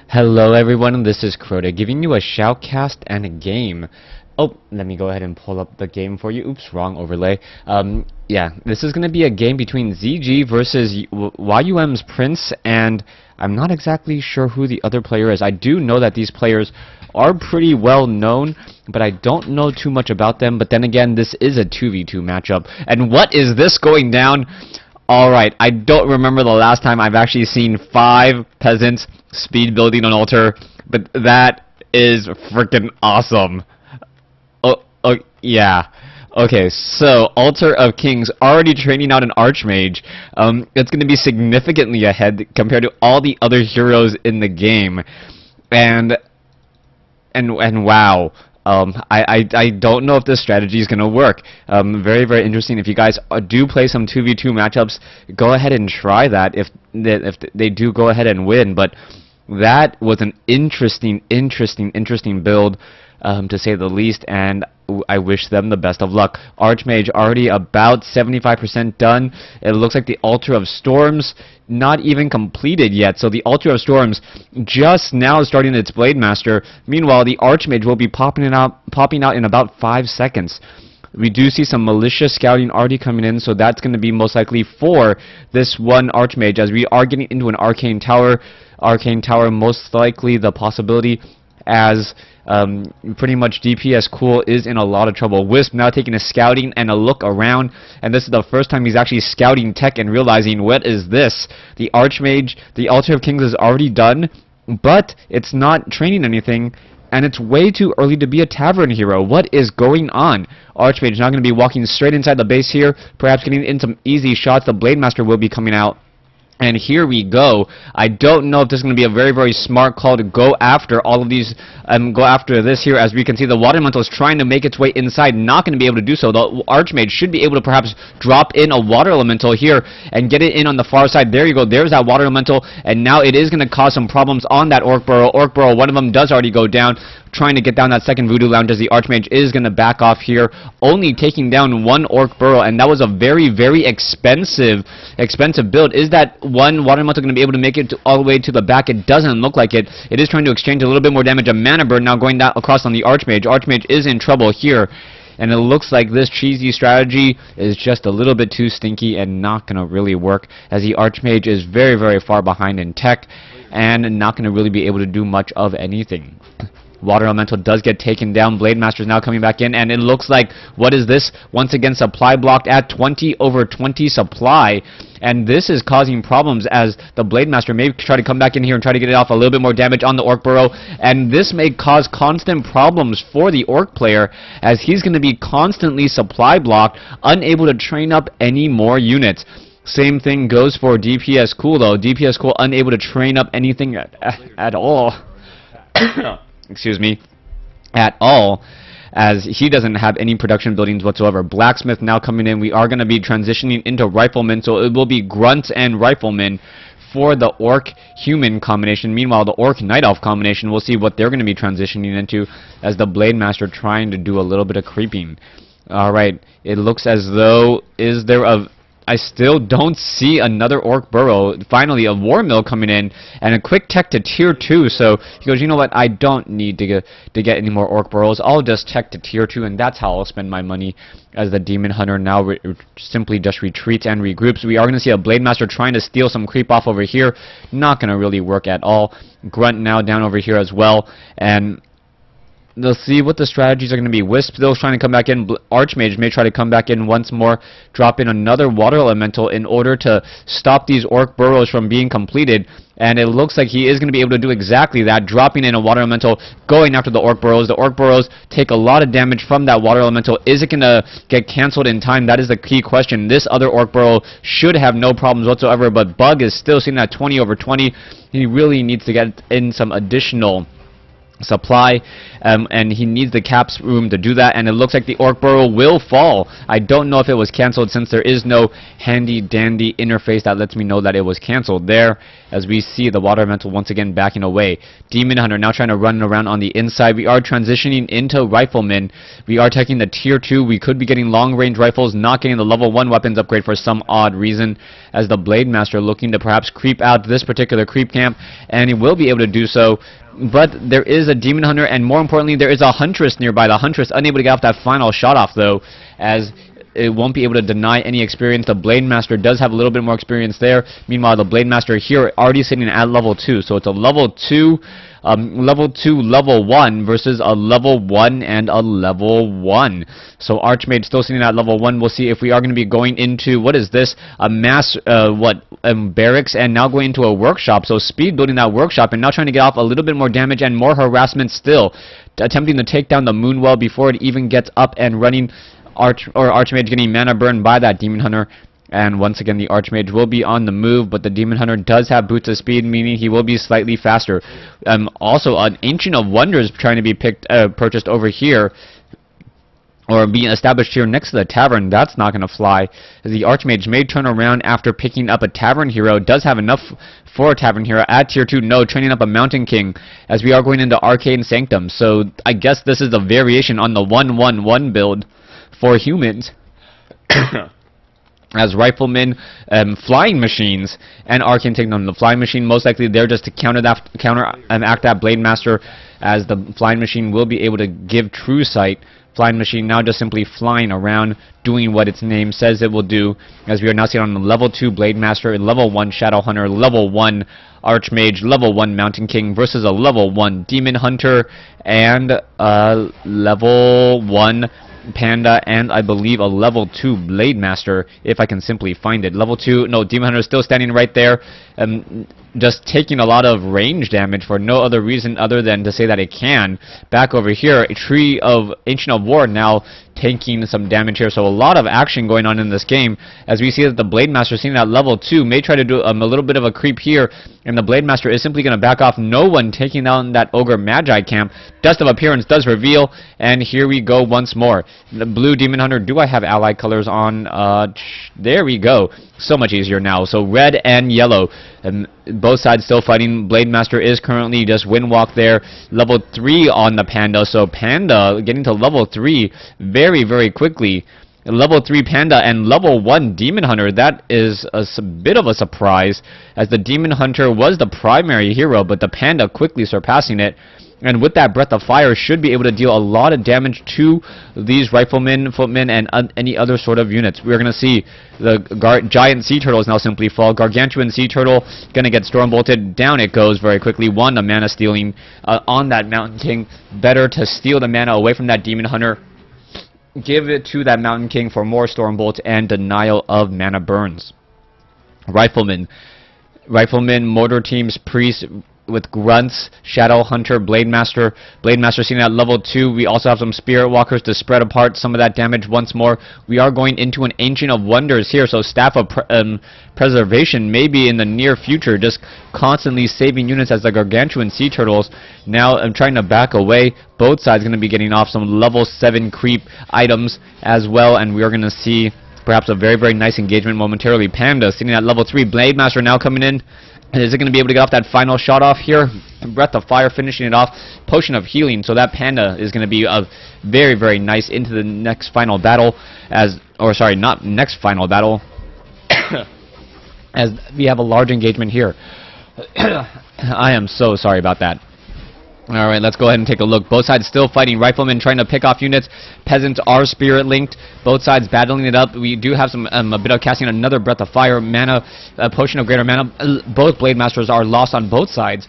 Hello everyone, this is Crota giving you a shoutcast and a game. Oh, let me go ahead and pull up the game for you. Oops, wrong overlay. Yeah, this is going to be a game between ZG versus YUM's Prince, and I'm not exactly sure who the other player is. I do know that these players are pretty well known, but I don't know too much about them. But then again, this is a 2v2 matchup. And what is this going down? Alright, I don't remember the last time I've actually seen 5 peasants speed building an altar, but that is freaking awesome. Oh, yeah. Okay, so Altar of Kings already training out an Archmage. It's going to be significantly ahead compared to all the other heroes in the game. And wow. I don't know if this strategy is going to work. Very, very interesting. If you guys do play some 2v2 matchups, go ahead and try that if they do go ahead and win. But that was an interesting build, to say the least, and I wish them the best of luck. Archmage already about 75% done. It looks like the Altar of Storms not even completed yet. So the Altar of Storms just now starting its Blade Master. Meanwhile, the Archmage will be popping out in about 5 seconds. We do see some militia scouting already coming in, so that's going to be most likely for this one Archmage, as we are getting into an Arcane Tower. Arcane Tower, most likely the possibility, as pretty much DPS Cool is in a lot of trouble. Wisp now taking a scouting and a look around, and this is the first time he's actually scouting tech and realizing, what is this? The Archmage, the Altar of Kings is already done, but it's not training anything, and it's way too early to be a tavern hero. What is going on? Archmage not going to be walking straight inside the base here, perhaps getting in some easy shots. The Blade Master will be coming out. And here we go. I don't know if this is going to be a very, very smart call to go after all of these, go after this here. As we can see, the Water Elemental is trying to make its way inside, not going to be able to do so. The Archmage should be able to perhaps drop in a Water Elemental here and get it in on the far side. There you go. There's that Water Elemental, and now it is going to cause some problems on that Orc Burrow. Orc Burrow, one of them does already go down, trying to get down that second Voodoo Lounge, as the Archmage is going to back off here, only taking down one Orc Burrow, and that was a very, very expensive build. Is that one Water Elemental going to be able to make it all the way to the back? It doesn't look like it. It is trying to exchange a little bit more damage. A Mana Burn now going across on the Archmage. Archmage is in trouble here, and it looks like this cheesy strategy is just a little bit too stinky and not going to really work, as the Archmage is very, very far behind in tech and not going to really be able to do much of anything. Water Elemental does get taken down. Blade Master is now coming back in, and it looks like, what is this? Once again, supply blocked at 20/20 supply, and this is causing problems, as the Blade Master may try to come back in here and try to get it off a little bit more damage on the Orc Burrow, and this may cause constant problems for the Orc player, as he's going to be constantly supply blocked, unable to train up any more units. Same thing goes for DPS Cool, though. DPS Cool unable to train up anything at all. Excuse me, at all, as he doesn't have any production buildings whatsoever. Blacksmith now coming in. We are going to be transitioning into Rifleman, so it will be Grunts and Rifleman for the Orc-Human combination. Meanwhile, the Orc-Night Elf combination, we'll see what they're going to be transitioning into, as the Blade Master trying to do a little bit of creeping. Alright, it looks as though, I still don't see another Orc Burrow. Finally, a War Mill coming in, and a quick tech to tier 2. So he goes, you know what, I don't need to get any more Orc Burrows. I'll just tech to tier 2, and that's how I'll spend my money, as the Demon Hunter now simply just retreats and regroups. We are going to see a Blade Master trying to steal some creep off over here. Not going to really work at all. Grunt now down over here as well, and they'll see what the strategies are going to be. Wisp still trying to come back in. Archmage may try to come back in once more, drop in another Water Elemental in order to stop these Orc Burrows from being completed. And it looks like he is going to be able to do exactly that, dropping in a Water Elemental, going after the Orc Burrows. The Orc Burrows take a lot of damage from that Water Elemental. Is it going to get cancelled in time? That is the key question. This other Orc Burrow should have no problems whatsoever, but Bug is still seeing that 20/20. He really needs to get in some additional supply, and he needs the caps room to do that, and it looks like the Orc Burrow will fall. I don't know if it was cancelled, since there is no handy dandy interface that lets me know that it was cancelled there, as we see the water elemental once again backing away. Demon Hunter now trying to run around on the inside. We are transitioning into Rifleman. We are taking the tier 2. We could be getting long range rifles, not getting the level 1 weapons upgrade for some odd reason, as the Blade Master looking to perhaps creep out this particular creep camp, and he will be able to do so. But there is a Demon Hunter, and more importantly, there is a Huntress nearby. The Huntress unable to get off that final shot off, though, as it won't be able to deny any experience. The Blade Master does have a little bit more experience there. Meanwhile, the Blade Master here already sitting at level 2. So it's a level 2, level 1 versus a level 1 and a level 1. So Archmage still sitting at level 1. We'll see if we are going to be going into, what is this, a mass, barracks, and now going into a workshop. So speed building that workshop and now trying to get off a little bit more damage and more harassment still. Attempting to take down the Moonwell before it even gets up and running. Archmage getting mana burned by that Demon Hunter. And once again, the Archmage will be on the move, but the Demon Hunter does have Boots of Speed, meaning he will be slightly faster. Also, an Ancient of Wonders trying to be purchased over here, or being established here next to the Tavern. That's not going to fly. The Archmage may turn around after picking up a Tavern Hero. Does have enough for a Tavern Hero at tier 2. No, training up a Mountain King, as we are going into Arcane Sanctum. So I guess this is a variation on the 1-1-1 build for humans. As Riflemen, Flying Machines, and Arcane Sanctum. The Flying Machine, most likely there just to counteract that Blade Master, as the Flying Machine will be able to give True Sight. Flying Machine now just simply flying around, doing what its name says it will do, as we are now seeing on the level 2 Blade Master, level 1 Shadow Hunter, level 1 Archmage, level 1 Mountain King versus a level 1 Demon Hunter, and level 1 Panda, and I believe a level 2 Blade Master, if I can simply find it. Level 2, no, Demon Hunter is still standing right there, just taking a lot of range damage for no other reason other than to say that it can. Back over here, a Tree of Ancient of War now taking some damage here, so a lot of action going on in this game, as we see that the Blade Master, seeing that level 2, may try to do a little bit of a creep here, and the Blade Master is simply going to back off. No one taking down that Ogre Magi camp. Dust of Appearance does reveal, and here we go once more. The blue Demon Hunter, do I have allied colors on? There we go. So much easier now. So red and yellow, both sides still fighting. Blade Master is currently just Windwalk there. Level 3 on the Panda, so Panda getting to level 3 very, very quickly. Level 3 Panda and level 1 Demon Hunter. That is a bit of a surprise, as the Demon Hunter was the primary hero, but the Panda quickly surpassing it. And with that Breath of Fire, should be able to deal a lot of damage to these Riflemen, Footmen, and any other sort of units. We're going to see the Giant Sea Turtles now simply fall. Gargantuan Sea Turtle going to get Storm Bolted. Down it goes very quickly. One, the mana stealing on that Mountain King. Better to steal the mana away from that Demon Hunter. Give it to that Mountain King for more Storm Bolt and denial of mana burns. Riflemen, Mortar Teams, Priests, with Grunts, Shadow Hunter, Blade Master. Blade Master seen at level 2. We also have some Spirit Walkers to spread apart some of that damage once more. We are going into an Ancient of Wonders here, so Staff of Preservation may be in the near future, just constantly saving units, as the Gargantuan Sea Turtles now trying to back away. Both sides going to be getting off some level 7 creep items as well, and we are going to see perhaps a very, very nice engagement momentarily. Panda sitting at level 3. Blade Master now coming in. Is it going to be able to get off that final shot off here? Breath of Fire finishing it off. Potion of Healing. So that Panda is going to be very, very nice into the next final battle. Not next final battle. As we have a large engagement here. I am so sorry about that. Alright, let's go ahead and take a look. Both sides still fighting. Riflemen trying to pick off units. Peasants are spirit linked. Both sides battling it up. We do have some a bit of casting another Breath of Fire, mana, Potion of Greater Mana. Both Blade Masters are lost on both sides.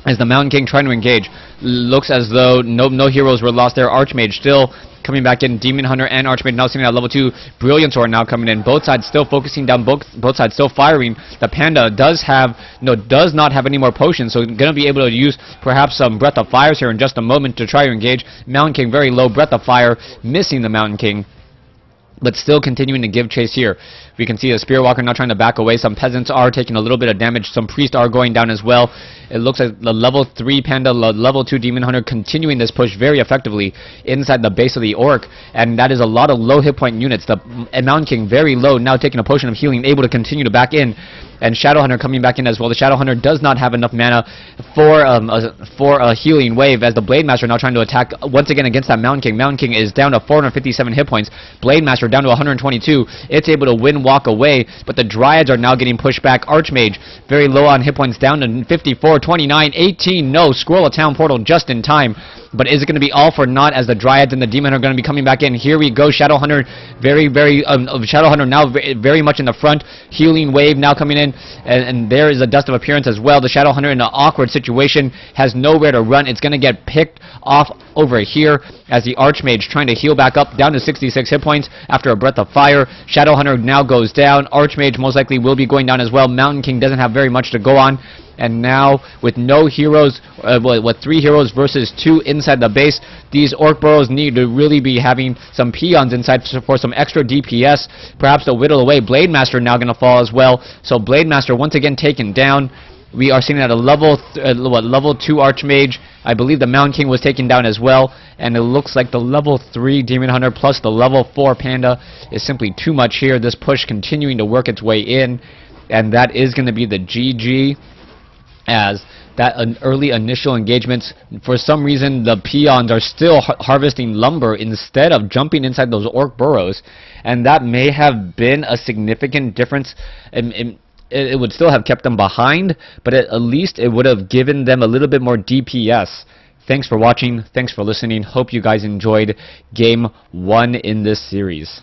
As the Mountain King trying to engage. Looks as though no heroes were lost there. Archmage still coming back in. Demon Hunter and Archmage now sitting at level 2. Brilliant Sword now coming in. Both sides still focusing down. Both sides still firing. The Panda does not have any more potions, so going to be able to use perhaps some Breath of Fires here in just a moment to try to engage. Mountain King very low. Breath of Fire missing the Mountain King. but still continuing to give chase here. We can see a Spear Walker now trying to back away. Some peasants are taking a little bit of damage. Some priests are going down as well. It looks like the level 3 Panda, level 2 Demon Hunter continuing this push very effectively inside the base of the Orc, and that is a lot of low hit point units. The Mountain King very low, now taking a potion of healing, able to continue to back in, and Shadow Hunter coming back in as well. The Shadow Hunter does not have enough mana for a healing wave, as the Blade Master now trying to attack once again against that Mountain King. Mountain King is down to 457 hit points. Blade Master down to 122. It's able to win walk away, but the Dryads are now getting pushed back. Archmage very low on hit points, down to 54, 29, 18. No, Scroll of Town Portal just in time. But is it going to be all for naught, as the Dryads and the Demon are going to be coming back in? Here we go. Shadow Hunter Shadow Hunter now very much in the front. Healing wave now coming in, and there is a Dust of Appearance as well. The Shadow Hunter in an awkward situation, has nowhere to run. It's going to get picked off over here as the Archmage trying to heal back up, down to 66 hit points after a Breath of Fire. Shadow Hunter now goes down. Archmage most likely will be going down as well. Mountain King doesn't have very much to go on. And now, with no heroes, with 3 heroes versus 2 inside the base, these Orc Burrows need to really be having some peons inside for some extra DPS. Perhaps to whittle away. Blade Master now going to fall as well. So Blade Master once again taken down. We are seeing at a level 2 Archmage. I believe the Mountain King was taken down as well. And it looks like the level 3 Demon Hunter plus the level 4 Panda is simply too much here. This push continuing to work its way in. And that is going to be the GG. As that early initial engagements, for some reason the peons are still harvesting lumber instead of jumping inside those Orc burrows, and that may have been a significant difference. It would still have kept them behind, but at least it would have given them a little bit more DPS. Thanks for watching, thanks for listening. Hope you guys enjoyed game 1 in this series.